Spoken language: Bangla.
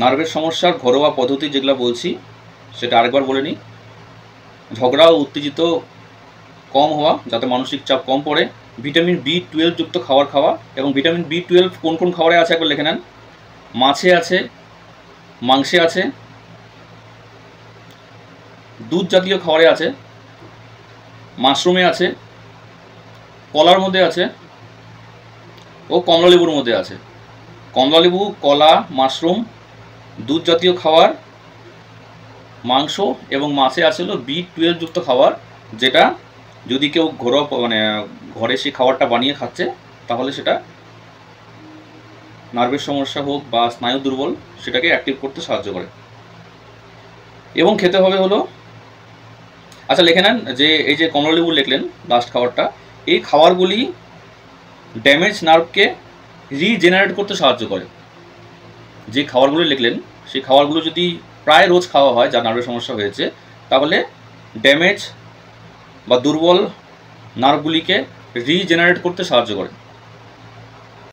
নার্ভের সমস্যার ঘরোয়া পদ্ধতি যেগুলো বলছি সেটা আরেকবার বলে নিই। ঝগড়া ও উত্তেজিত কম হওয়া, যাতে মানসিক চাপ কম পড়ে। ভিটামিন B12 যুক্ত খাবার খাওয়া, এবং ভিটামিন B12 কোন কোন খাবারে আছে একবার লিখে নেন। মাছে আছে, মাংসে আছে, দুধ জাতীয় খাবারে আছে, মাশরুমে আছে, কলার মধ্যে আছে ও কমলালেবুর মধ্যে আছে। কমলালেবু, কলা, মাশরুম, দুধ জাতীয় খাবার, মাংস এবং মাছে আছে হলো B12 যুক্ত খাবার, যেটা যদি কেউ ঘরোয়া ঘরে সেই খাবারটা বানিয়ে খাচ্ছে তাহলে সেটা নার্ভের সমস্যা হোক বা স্নায়ু দুর্বল সেটাকে অ্যাক্টিভ করতে সাহায্য করে। এবং খেতে হবে হলো, আচ্ছা লিখে নেন যে এই যে কমলালেবু লিখলেন লাস্ট খাবারটা, এই খাবারগুলি ড্যামেজ নার্ভকে রিজেনারেট করতে সাহায্য করে। যে খাবারগুলো লিখলেন সেই খাবারগুলো যদি প্রায় রোজ খাওয়া হয় যার নার্ভের সমস্যা হয়েছে, তাহলে ড্যামেজ বা দুর্বল নার্ভগুলিকে রিজেনারেট করতে সাহায্য করে।